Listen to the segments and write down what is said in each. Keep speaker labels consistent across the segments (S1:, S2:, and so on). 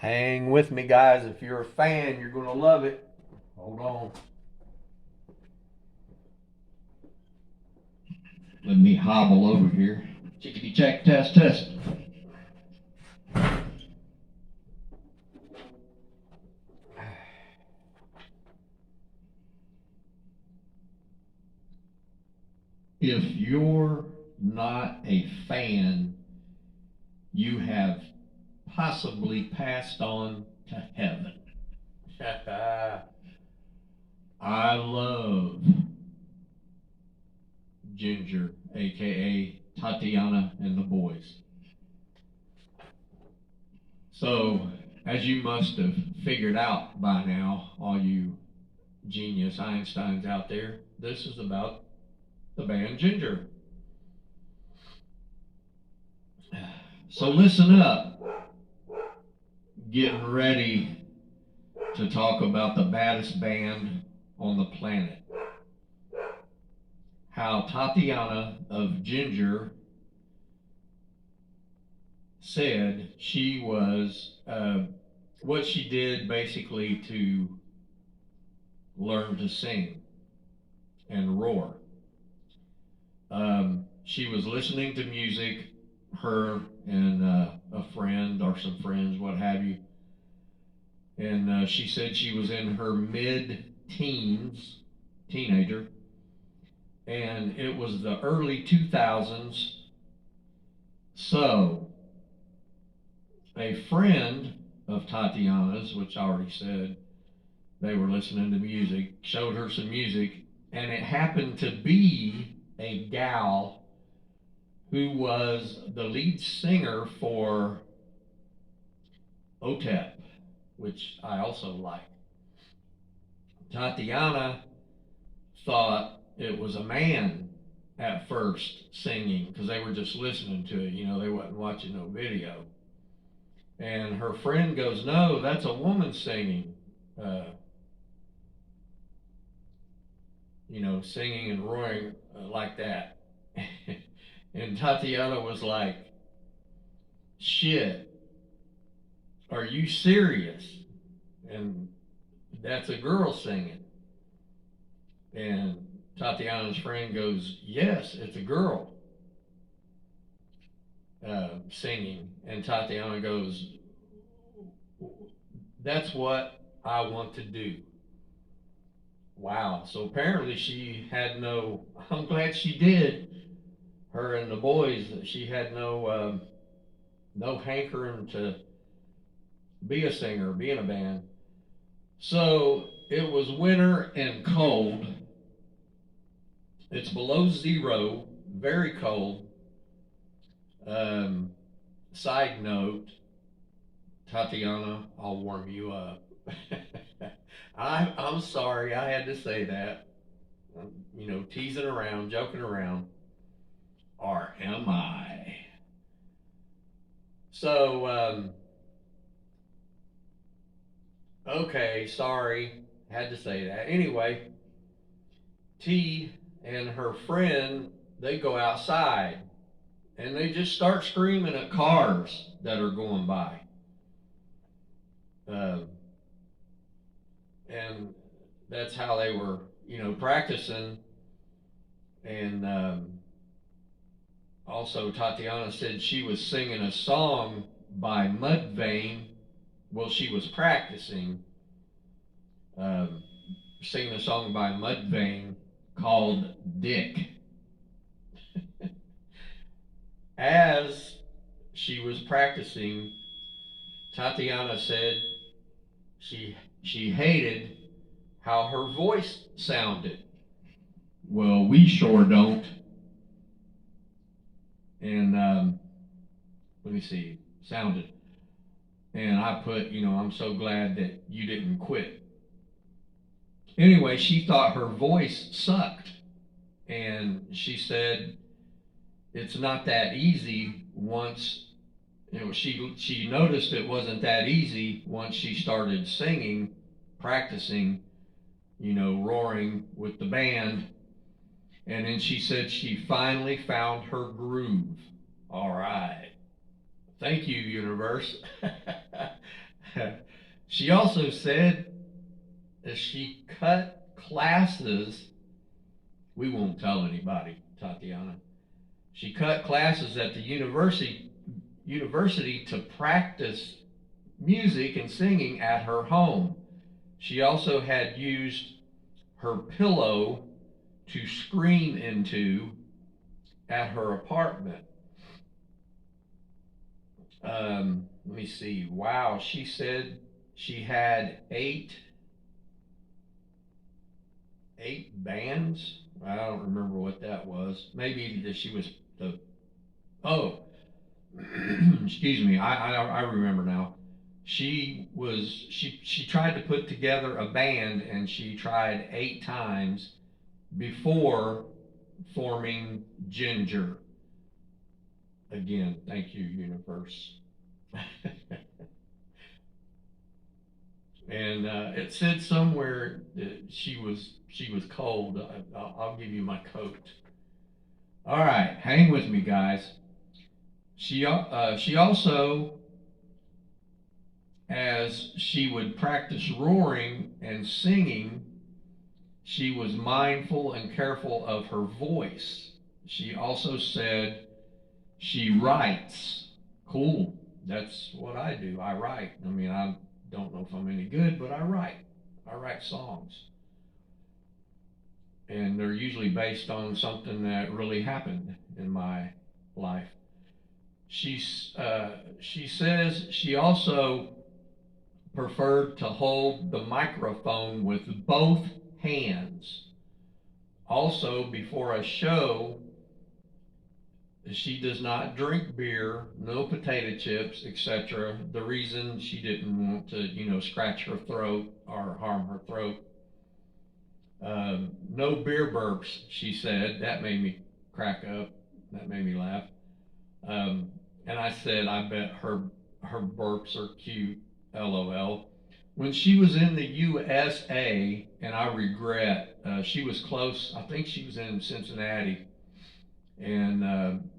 S1: Hang with me, guys. If you're a fan, you're going to love it. Hold on.
S2: Let me hobble over here. Chickadee check, test, test. If you're not a fan, you have possibly passed on to heaven. I love Ginger, aka Tatiana and the boys. So, as you must have figured out by now, all you genius Einsteins out there, this is about the band Ginger. So listen up. Getting ready to talk about the baddest band on the planet. How Tatiana of Ginger said she was, what she did basically to learn to sing and roar. She was listening to music, her and a friend or some friends, what have you. And she said she was in her mid-teens, teenager, and it was the early 2000s. So, a friend of Tatiana's, which I already said, they were listening to music, showed her some music, and it happened to be a gal who was the lead singer for OTEP, which I also like. Tatiana thought it was a man at first singing because they were just listening to it, they wasn't watching no video. And her friend goes, "No, that's a woman singing, singing and roaring like that." And Tatiana was like, "Shit, are you serious?" And that's a girl singing. And Tatiana's friend goes, "Yes, it's a girl singing." And Tatiana goes, "That's what I want to do." Wow. So apparently she had no, I'm glad she did, her and the boys, she had no hankering to be a singer, be in a band. So it was winter and cold. It's below zero, very cold. Side note, Tatiana, I'll warm you up. I'm sorry I had to say that. Teasing around, joking around. Or am I? So, okay, sorry, had to say that. Anyway, T and her friend, they go outside and they just start screaming at cars that are going by. And that's how they were, practicing. And also, Tatiana said she was singing a song by Mudvayne. Well, she was practicing singing a song by Mudvayne called Dick. As she was practicing, Tatiana said she hated how her voice sounded. Well, we sure don't. And let me see, sounded. And I put, I'm so glad that you didn't quit. Anyway, she thought her voice sucked. And she said it's not that easy once, she noticed it wasn't that easy once she started singing, practicing, roaring with the band. And then she said she finally found her groove. All right. Thank you, universe. She also said that she cut classes. We won't tell anybody, Tatiana. She cut classes at the university to practice music and singing at her home. She also had used her pillow to scream into at her apartment. Let me see. Wow, she said she had eight bands. I don't remember what that was. Maybe that she was the. Oh, excuse me. I remember now. She tried to put together a band, and she tried 8 times before forming Ginger. Again, thank you, universe. And it said somewhere that she was cold. I'll give you my coat. All right, hang with me, guys. She also, as she would practice roaring and singing, she was mindful and careful of her voice. She also said she writes. Cool. That's what I do. I write. I mean, I don't know if I'm any good, but I write. I write songs. And they're usually based on something that really happened in my life. She says she also preferred to hold the microphone with both hands. Also, before a show, she does not drink beer, no potato chips, etc. The reason she didn't want to, scratch her throat or harm her throat. No beer burps, she said. That made me crack up. That made me laugh. And I said, I bet her burps are cute, LOL. When she was in the USA, and I regret, she was close. I think she was in Cincinnati. And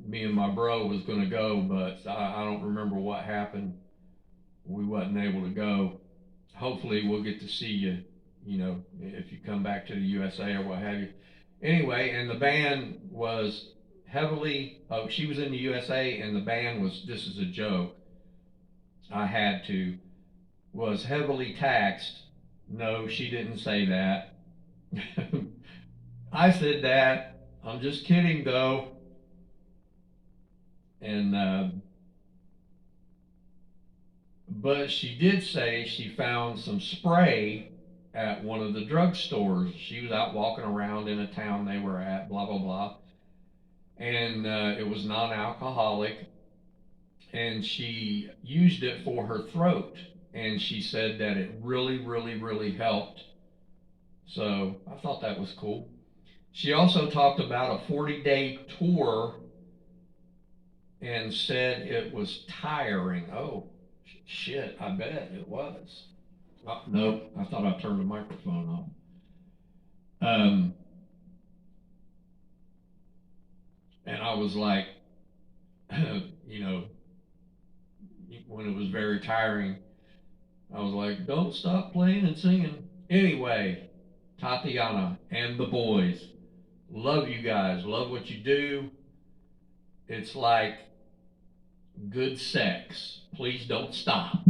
S2: me and my bro was going to go, but I don't remember what happened. We wasn't able to go. Hopefully we'll get to see you, if you come back to the USA or what have you. Anyway, and the band was she was in the USA, and the band was, this is a joke, was heavily taxed. No, she didn't say that. I said that. I'm just kidding, though. And but she did say she found some spray at one of the drugstores. She was out walking around in a town they were at, blah blah blah, and it was non-alcoholic, and she used it for her throat, and she said that it really, really, really helped. So I thought that was cool. She also talked about a 40-day tour and said it was tiring. Oh, shit, I bet it was. Oh, nope, I thought I turned the microphone off. And I was like, when it was very tiring, I was like, don't stop playing and singing. Anyway, Tatiana and the boys, love you guys, love what you do. It's like good sex. Please don't stop.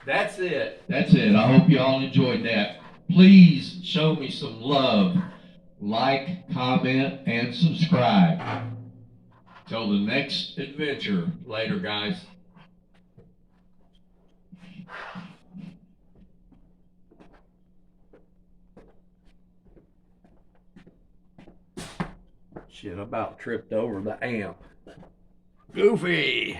S2: That's it. That's it. I hope you all enjoyed that. Please show me some love. Like, comment, and subscribe. Till the next adventure. Later, guys. Shit, I about tripped over the amp. Goofy.